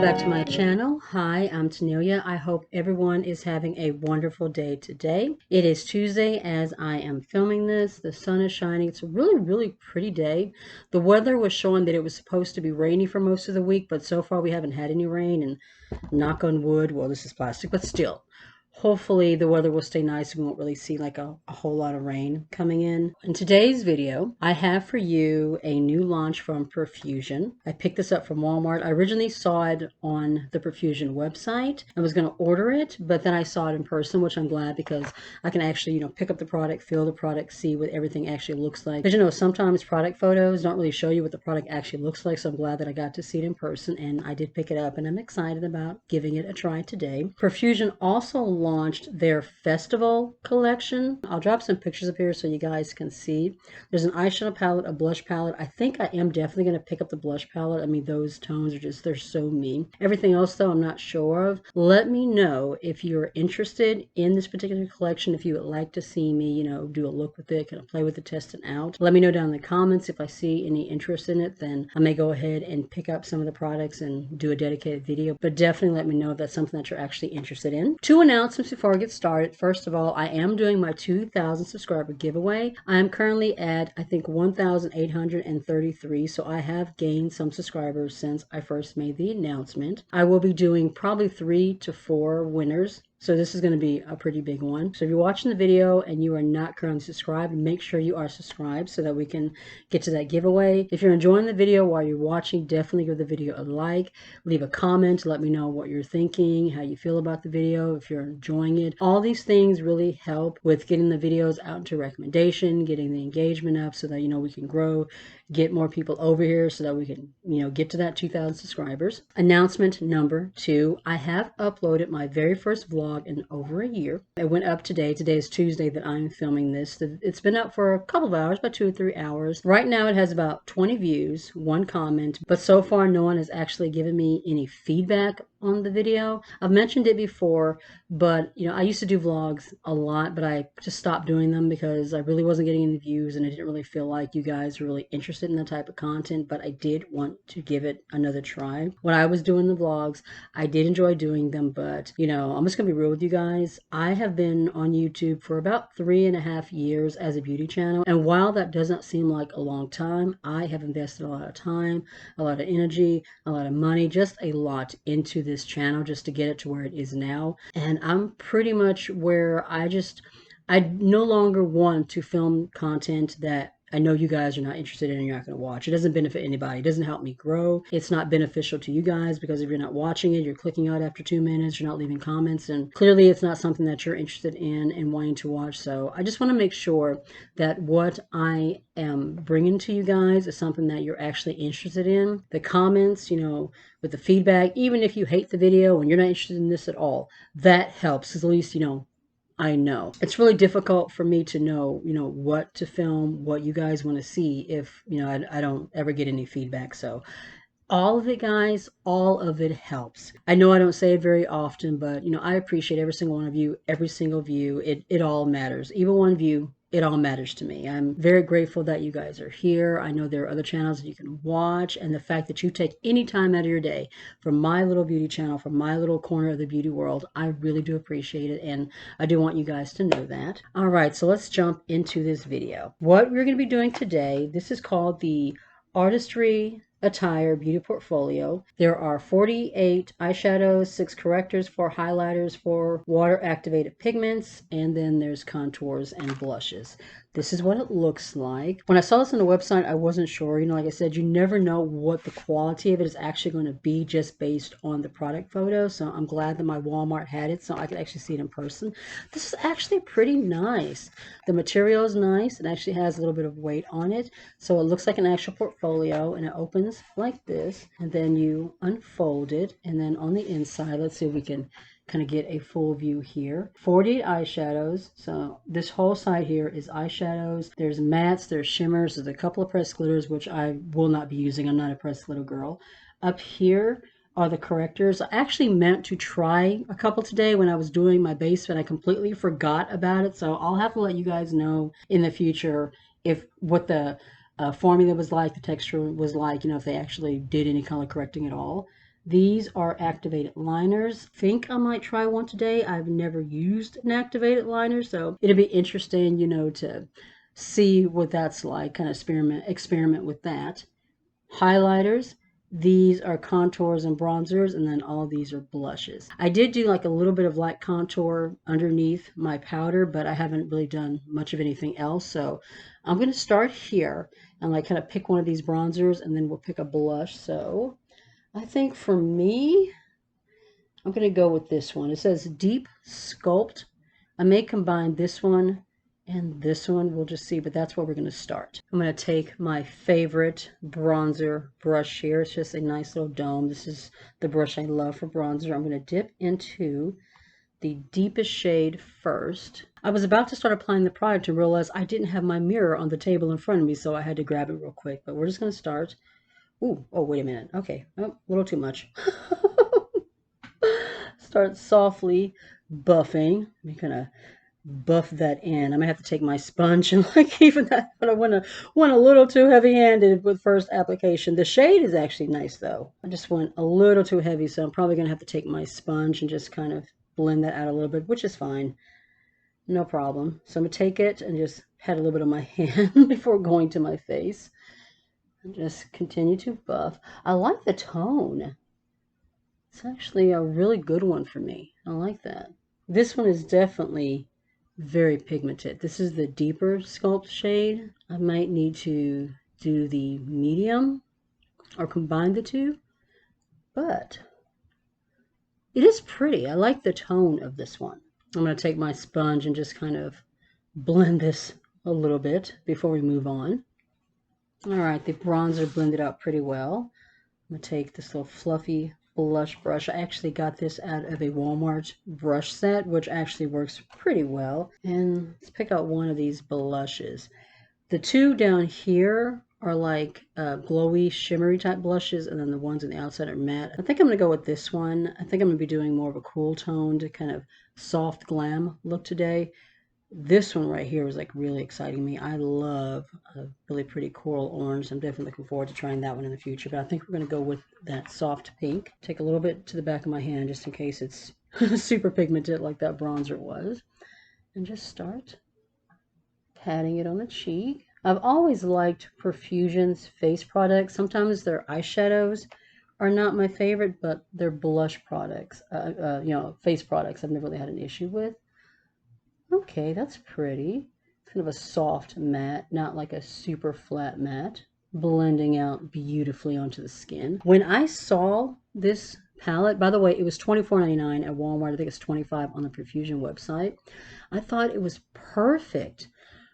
back to my channel. Hi, I'm Tanealia. I hope everyone is having a wonderful day today. It is Tuesday as I am filming this. The sun is shining. It's a really pretty day. The weather was showing that it was supposed to be rainy for most of the week, but so far we haven't had any rain, and knock on wood, well, this is plastic, but still. Hopefully the weather will stay nice and we won't really see like a whole lot of rain coming in. In today's video, I have for you a new launch from Profusion. I picked this up from Walmart. I originally saw it on the Profusion website. I was going to order it, but then I saw it in person, which I'm glad because I can actually, pick up the product, feel the product, see what everything actually looks like. Because sometimes product photos don't really show you what the product actually looks like, so I'm glad that I got to see it in person, and I did pick it up, and I'm excited about giving it a try today. Profusion also launched their festival collection. I'll drop some pictures up here so you guys can see. There's an eyeshadow palette, a blush palette. I think I am definitely going to pick up the blush palette. I mean, those tones are just, they're so mean. Everything else though, I'm not sure of. Let me know if you're interested in this particular collection, if you would like to see me, do a look with it, kind of play with it, test it out. Let me know down in the comments. If I see any interest in it, then I may go ahead and pick up some of the products and do a dedicated video, but definitely let me know if that's something that you're actually interested in. Two announcements before I get started. First of all, I am doing my 2,000 subscriber giveaway. I am currently at, I think, 1,833, so I have gained some subscribers since I first made the announcement. I will be doing probably 3 to 4 winners. So this is going to be a pretty big one. So if you're watching the video and you are not currently subscribed, make sure you are subscribed so that we can get to that giveaway. If you're enjoying the video while you're watching, definitely give the video a like. Leave a comment to let me know what you're thinking, how you feel about the video, if you're enjoying it. All these things really help with getting the videos out into recommendation, getting the engagement up so that, we can grow, get more people over here so that we can, get to that 2,000 subscribers. Announcement number 2, I have uploaded my very first vlog in over a year. It went up today. Today is Tuesday that I'm filming this. It's been up for a couple of hours, about 2 or 3 hours. Right now it has about 20 views, 1 comment, but so far no one has actually given me any feedback on the video. I've mentioned it before, but I used to do vlogs a lot, but I just stopped doing them because I really wasn't getting any views and I didn't really feel like you guys were really interested in the type of content, but I did want to give it another try. When I was doing the vlogs, I did enjoy doing them, but I'm just gonna be real with you guys. I have been on YouTube for about 3.5 years as a beauty channel, and while that does not seem like a long time, I have invested a lot of time, a lot of energy, a lot of money, just a lot into this channel just to get it to where it is now. And I'm pretty much where I no longer want to film content that I know you guys are not interested in and you're not going to watch. It doesn't benefit anybody. It doesn't help me grow. It's not beneficial to you guys because if you're not watching it, you're clicking out after 2 minutes, you're not leaving comments, and clearly it's not something that you're interested in and wanting to watch. So I just want to make sure that what I am bringing to you guys is something that you're actually interested in. The comments, with the feedback, even if you hate the video and you're not interested in this at all, that helps because at least, I know. It's really difficult for me to know, what to film, what you guys want to see if, I don't ever get any feedback. So all of it, guys, all of it helps. I know I don't say it very often, but, I appreciate every single one of you, every single view. It all matters. Even one view, it all matters to me. I'm very grateful that you guys are here. I know there are other channels that you can watch, and the fact that you take any time out of your day for my little beauty channel, for my little corner of the beauty world, I really do appreciate it, and I do want you guys to know that. All right, so let's jump into this video. What we're going to be doing today, this is called the Artistry Attire Beauty Portfolio. There are 48 eyeshadows, 6 correctors, 4 highlighters, 4 water activated pigments, and then there's contours and blushes. This is what it looks like. When I saw this on the website, I wasn't sure. Like I said, you never know what the quality of it is actually going to be just based on the product photo. So I'm glad that my Walmart had it so I could actually see it in person. This is actually pretty nice. The material is nice. It actually has a little bit of weight on it. So it looks like an actual portfolio, and it opens like this. And then you unfold it. And then on the inside, let's see if we can kind of get a full view here. 48 eyeshadows. So this whole side here is eyeshadows. There's mattes, there's shimmers, there's a couple of pressed glitters, which I will not be using. I'm not a pressed glitter girl. Up here are the correctors. I actually meant to try a couple today when I was doing my base, but I completely forgot about it. So I'll have to let you guys know in the future what the formula was like, the texture was like, if they actually did any color correcting at all. These are activated liners. I think I might try one today. I've never used an activated liner, so it'll be interesting, you know, to see what that's like, kind of experiment with that. Highlighters. These are contours and bronzers, and then all these are blushes. I did do like a little bit of light contour underneath my powder, but I haven't really done much of anything else. So I'm going to start here and like kind of pick one of these bronzers, and then we'll pick a blush. So I think for me, I'm going to go with this one. It says Deep Sculpt. I may combine this one and this one. We'll just see, but that's where we're going to start. I'm going to take my favorite bronzer brush here. It's just a nice little dome. This is the brush I love for bronzer. I'm going to dip into the deepest shade first. I was about to start applying the product and realized I didn't have my mirror on the table in front of me, so I had to grab it real quick. But we're just going to start. Ooh, oh, wait a minute. Okay, oh, a little too much. Start softly buffing. I'm gonna buff that in. I'm gonna have to take my sponge and like even that, but I went a little too heavy-handed with first application. The shade is actually nice though. I just went a little too heavy, so I'm probably gonna have to take my sponge and just kind of blend that out a little bit, which is fine. No problem. So I'm gonna take it and just pat a little bit on my hand before going to my face. And just continue to buff. I like the tone. It's actually a really good one for me. I like that. This one is definitely very pigmented. This is the deeper sculpt shade. I might need to do the medium or combine the two, but it is pretty. I like the tone of this one. I'm going to take my sponge and just kind of blend this a little bit before we move on. All right, the bronzer blended out pretty well. I'm going to take this little fluffy blush brush. I actually got this out of a Walmart brush set, which actually works pretty well. And let's pick out one of these blushes. The two down here are like glowy, shimmery type blushes, and then the ones on the outside are matte. I think I'm going to go with this one. I think I'm going to be doing more of a cool toned, kind of soft glam look today. This one right here is like really exciting me. I love a really pretty coral orange. I'm definitely looking forward to trying that one in the future, but I think we're going to go with that soft pink. Take a little bit to the back of my hand just in case it's super pigmented like that bronzer was. And just start patting it on the cheek. I've always liked Profusion's face products. Sometimes their eyeshadows are not my favorite, but their blush products, you know, face products I've never really had an issue with. Okay, that's pretty. Kind of a soft matte, not like a super flat matte. Blending out beautifully onto the skin. When I saw this palette, by the way, it was $24.99 at Walmart. I think it's $25 on the Profusion website. I thought it was perfect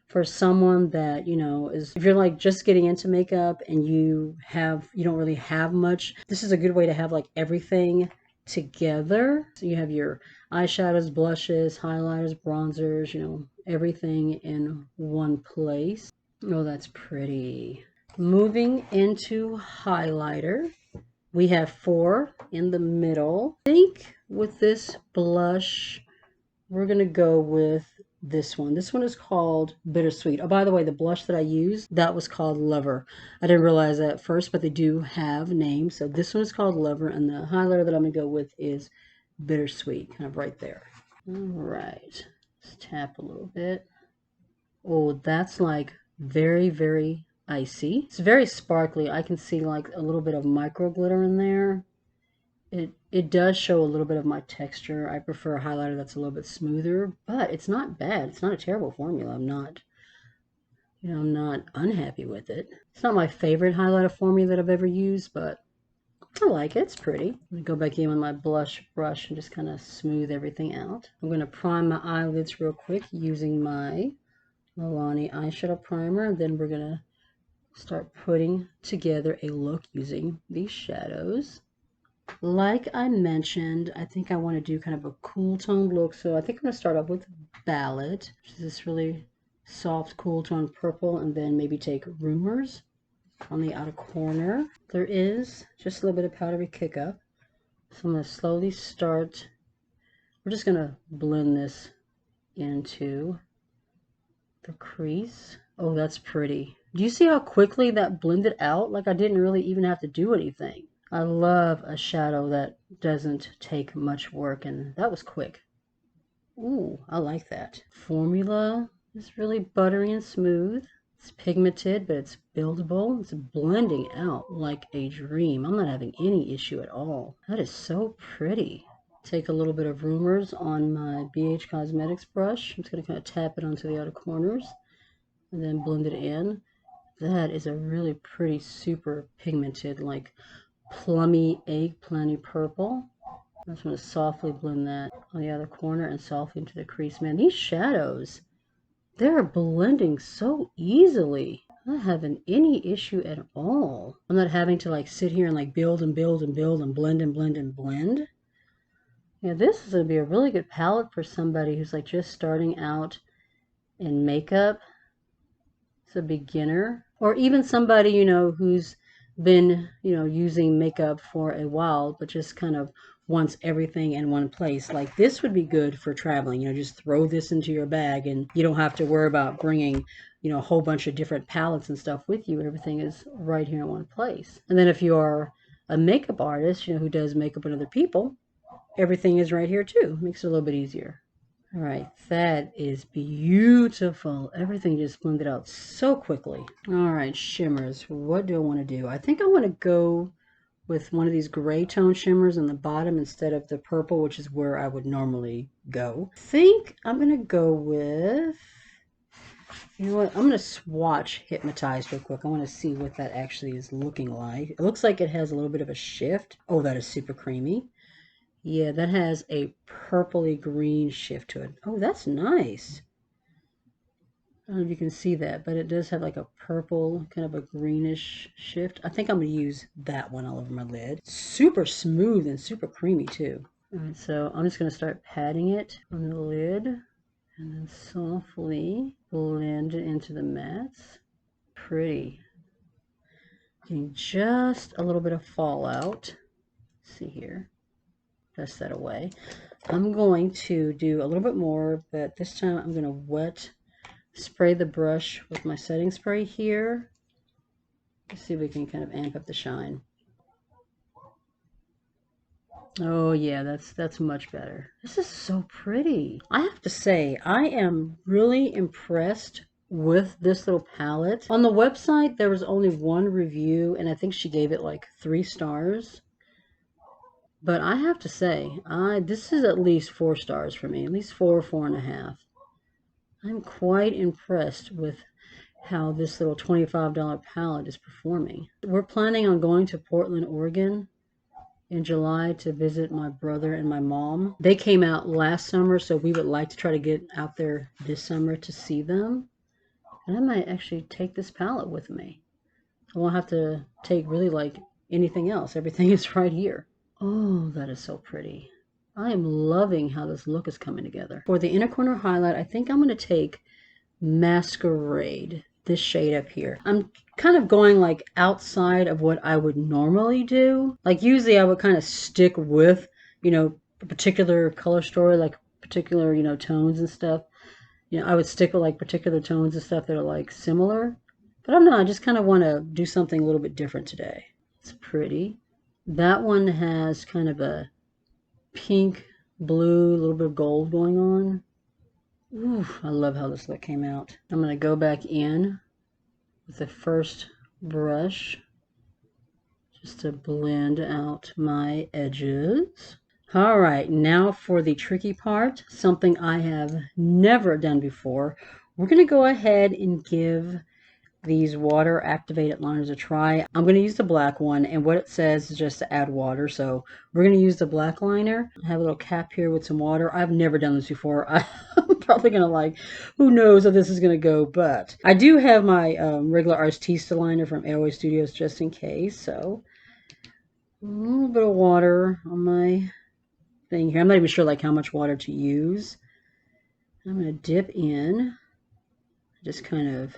for someone that, you know, is, if you're like just getting into makeup and you don't really have much, this is a good way to have like everything together. So you have your eyeshadows, blushes, highlighters, bronzers, you know, everything in one place. Oh, that's pretty. Moving into highlighter, we have Pore in the middle. I think with this blush, we're going to go with this one. This one is called Bittersweet. Oh, by the way, the blush that I used, that was called Lover. I didn't realize that at first, but they do have names. So this one is called Lover, and the highlighter that I'm going to go with is Bittersweet, kind of right there. All right. Let's tap a little bit. Oh, that's like very, very icy. It's very sparkly. I can see like a little bit of micro glitter in there. It does show a little bit of my texture. I prefer a highlighter that's a little bit smoother, but it's not bad. It's not a terrible formula. I'm not unhappy with it. It's not my favorite highlighter formula that I've ever used, but I like it. It's pretty. I'm going to go back in with my blush brush and just kind of smooth everything out. I'm going to prime my eyelids real quick using my Milani eyeshadow primer. Then we're going to start putting together a look using these shadows. Like I mentioned, I think I want to do kind of a cool tone look, so I think I'm going to start off with Ballad, which is this really soft cool tone purple, and then maybe take Rumors on the outer corner. There is just a little bit of powdery kick up, so I'm going to slowly start. We're just going to blend this into the crease. Oh, that's pretty. Do you see how quickly that blended out? Like I didn't really even have to do anything. I love a shadow that doesn't take much work, and that was quick. Ooh, I like that. Formula is really buttery and smooth. It's pigmented, but it's buildable. It's blending out like a dream. I'm not having any issue at all. That is so pretty. Take a little bit of Rumors on my BH Cosmetics brush. I'm just going to kind of tap it onto the outer corners and then blend it in. That is a really pretty, super pigmented, like plummy, eggplanty purple. I just want to softly blend that on the other corner and softly into the crease. Man, these shadows, they're blending so easily. I'm not having any issue at all. I'm not having to like sit here and like build and build and build and blend and blend and blend. Yeah, this is going to be a really good palette for somebody who's like just starting out in makeup. It's a beginner. Or even somebody, you know, who's been, you know, using makeup for a while, but just kind of wants everything in one place. Like this would be good for traveling, you know, just throw this into your bag and you don't have to worry about bringing, you know, a whole bunch of different palettes and stuff with you. Everything is right here in one place. And then if you're a makeup artist, you know, who does makeup on other people, everything is right here too. Makes it a little bit easier. All right, that is beautiful. Everything just blended out so quickly. All right, shimmers. What do I want to do? I think I want to go with one of these gray tone shimmers on the bottom instead of the purple, which is where I would normally go. I think I'm going to go with, you know what, I'm going to swatch Hypnotized real quick. I want to see what that actually is looking like. It looks like it has a little bit of a shift. Oh, that is super creamy. Yeah, that has a purpley green shift to it. Oh, that's nice. I don't know if you can see that, but it does have like a purple, kind of a greenish shift. I think I'm going to use that one all over my lid. Super smooth and super creamy too. All right, so I'm just going to start patting it on the lid and then softly blend it into the mattes. Pretty. Getting just a little bit of fallout. Let's see here. Dust that away. I'm going to do a little bit more, but this time I'm going to spray the brush with my setting spray here. Let's see if we can kind of amp up the shine. Oh yeah, that's much better. This is so pretty. I have to say, I am really impressed with this little palette. On the website, there was only one review, and I think she gave it like 3 stars. But I have to say, this is at least 4 stars for me, at least 4, 4.5. I'm quite impressed with how this little $25 palette is performing. We're planning on going to Portland, Oregon in July to visit my brother and my mom. They came out last summer, so we would like to try to get out there this summer to see them. And I might actually take this palette with me. I won't have to take really like anything else. Everything is right here. Oh, that is so pretty. I am loving how this look is coming together. For the inner corner highlight, I think I'm going to take Masquerade, this shade up here. I'm kind of going like outside of what I would normally do. Like usually I would kind of stick with, you know, a particular color story, like particular, you know, tones and stuff. You know, I would stick with like particular tones and stuff that are like similar. But I'm not, I just kind of want to do something a little bit different today. It's pretty. That one has kind of a pink, blue, a little bit of gold going on. Ooh, I love how this look came out. I'm going to go back in with the first brush just to blend out my edges. All right, now for the tricky part, something I have never done before. We're going to go ahead and give these water activated liners a try. I'm going to use the black one, and what it says is just to add water. So we're going to use the black liner. I have a little cap here with some water. I've never done this before. I'm probably going to like, who knows how this is going to go, but I do have my regular Artista liner from Airway Studios just in case. So a little bit of water on my thing here. I'm not even sure like how much water to use. I'm going to dip in, just kind of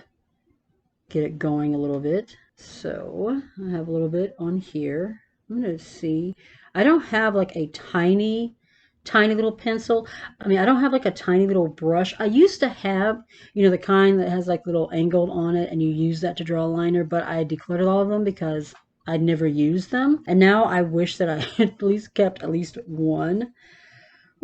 get it going a little bit. So I have a little bit on here. I'm going to see. I don't have like a tiny little pencil. I mean, I don't have like a tiny little brush. I used to have, you know, the kind that has like little angled on it and you use that to draw a liner, but I decluttered all of them because I never used them. And now I wish that I had at least kept at least one.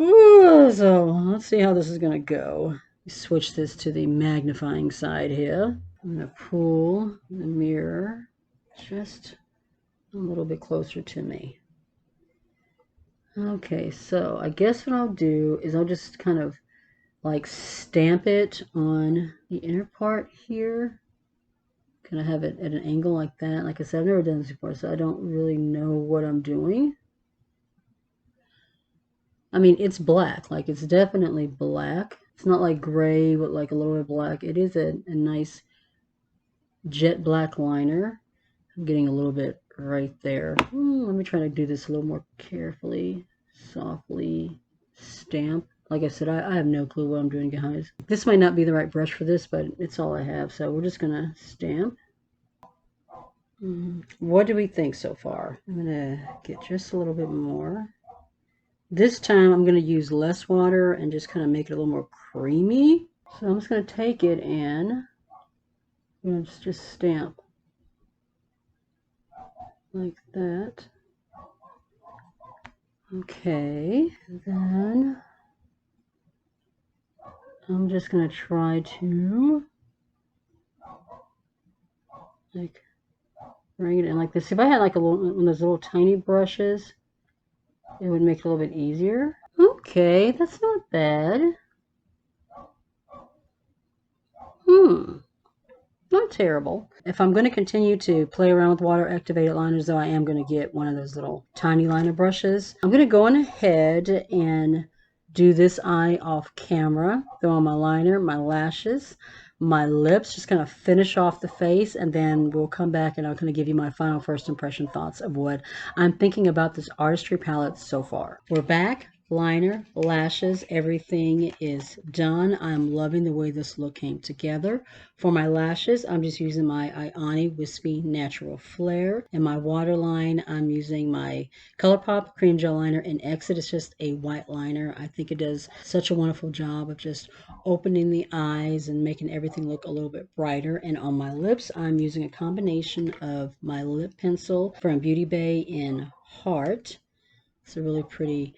Ooh, so let's see how this is going to go. Switch this to the magnifying side here. I'm going to pull the mirror just a little bit closer to me. Okay, so I guess what I'll do is I'll just kind of like stamp it on the inner part here. Kind of have it at an angle like that. Like I said, I've never done this before, so I don't really know what I'm doing. I mean, it's black. Like, it's definitely black. It's not like gray, but like a little bit black. It is a nice jet black liner. I'm getting a little bit right there. Let me try to do this a little more carefully, softly stamp. Like I said, I have no clue what I'm doing, guys. This might not be the right brush for this, but it's all I have. So we're just gonna stamp. What do we think so far? I'm gonna get just a little bit more. This time I'm gonna use less water and just kind of make it a little more creamy. So I'm just gonna take it and just stamp like that. Okay, then I'm just gonna try to like bring it in like this. If I had like one of those little tiny brushes, it would make it a little bit easier. Okay, that's not bad. Not terrible. If I'm going to continue to play around with water activated liners, though, I am going to get one of those little tiny liner brushes. I'm going to go on ahead and do this eye off camera. Throw on my liner, my lashes, my lips, just kind of finish off the face, and then we'll come back and I'm going to give you my final first impression thoughts of what I'm thinking about this artistry palette so far. We're back. Liner, lashes, everything is done. I'm loving the way this look came together. For my lashes, I'm just using my Ioni Wispy Natural Flare. And my waterline, I'm using my Colourpop Cream Gel Liner in Exit. It's just a white liner. I think it does such a wonderful job of just opening the eyes and making everything look a little bit brighter. And on my lips, I'm using a combination of my lip pencil from Beauty Bay in Heart. It's a really pretty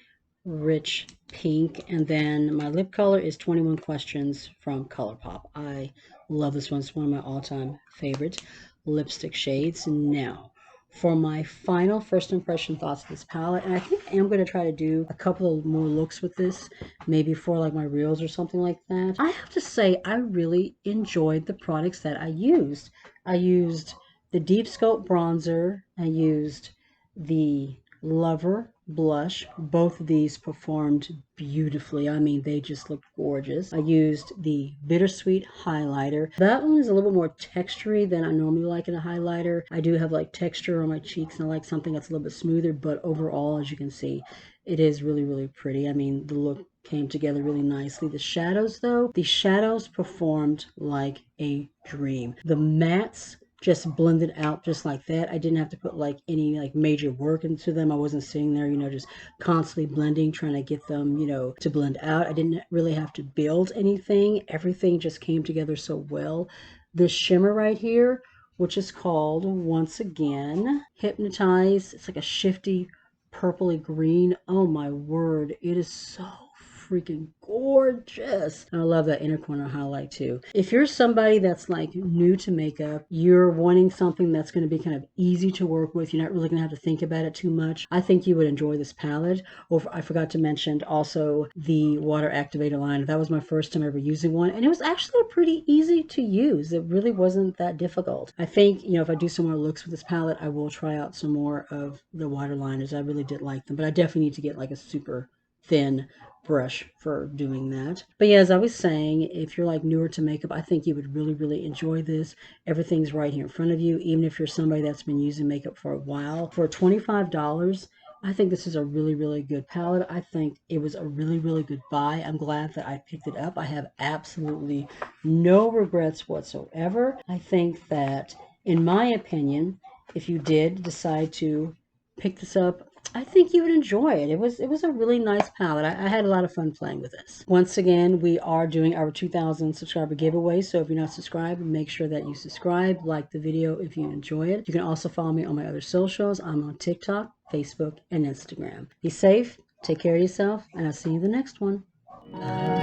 rich pink, and then my lip color is 21 Questions from Colourpop. I love this one. It's one of my all-time favorite lipstick shades. Now for my final first impression thoughts of this palette, and I think I am going to try to do a couple of more looks with this, maybe for like my reels or something like that. I have to say I really enjoyed the products that I used. I used the Deep Scope bronzer. I used the Lover blush. Both of these performed beautifully. I mean, they just look gorgeous. I used the Bittersweet highlighter. That one is a little bit more textury than I normally like in a highlighter. I do have like texture on my cheeks and I like something that's a little bit smoother, but overall, as you can see, it is really, really pretty. I mean, the look came together really nicely. The shadows, though, the shadows performed like a dream. The mattes just blended out just like that. I didn't have to put like any like major work into them. I wasn't sitting there, just constantly blending, trying to get them, to blend out. I didn't really have to build anything. Everything just came together so well. This shimmer right here, which is called, once again, Hypnotize. It's like a shifty purpley green. Oh my word, it is so freaking gorgeous. And I love that inner corner highlight too. If you're somebody that's like new to makeup, you're wanting something that's going to be kind of easy to work with, you're not really going to have to think about it too much, I think you would enjoy this palette. Or I forgot to mention also the water activator liner. That was my first time ever using one, and it was actually pretty easy to use. It really wasn't that difficult. I think, if I do some more looks with this palette, I will try out some more of the water liners. I really did like them, but I definitely need to get like a super thin brush for doing that. But yeah, as I was saying, if you're like newer to makeup, I think you would really, really enjoy this. Everything's right here in front of you. Even if you're somebody that's been using makeup for a while, for $25, I think this is a really, really good palette. I think it was a really, really good buy. I'm glad that I picked it up. I have absolutely no regrets whatsoever. I think that, in my opinion, if you did decide to pick this up, I think you would enjoy it. It was a really nice palette. I had a lot of fun playing with this. Once again, we are doing our 2,000 subscriber giveaway. So if you're not subscribed, make sure that you subscribe, like the video if you enjoy it. You can also follow me on my other socials. I'm on TikTok, Facebook, and Instagram. Be safe, take care of yourself, and I'll see you in the next one. Bye.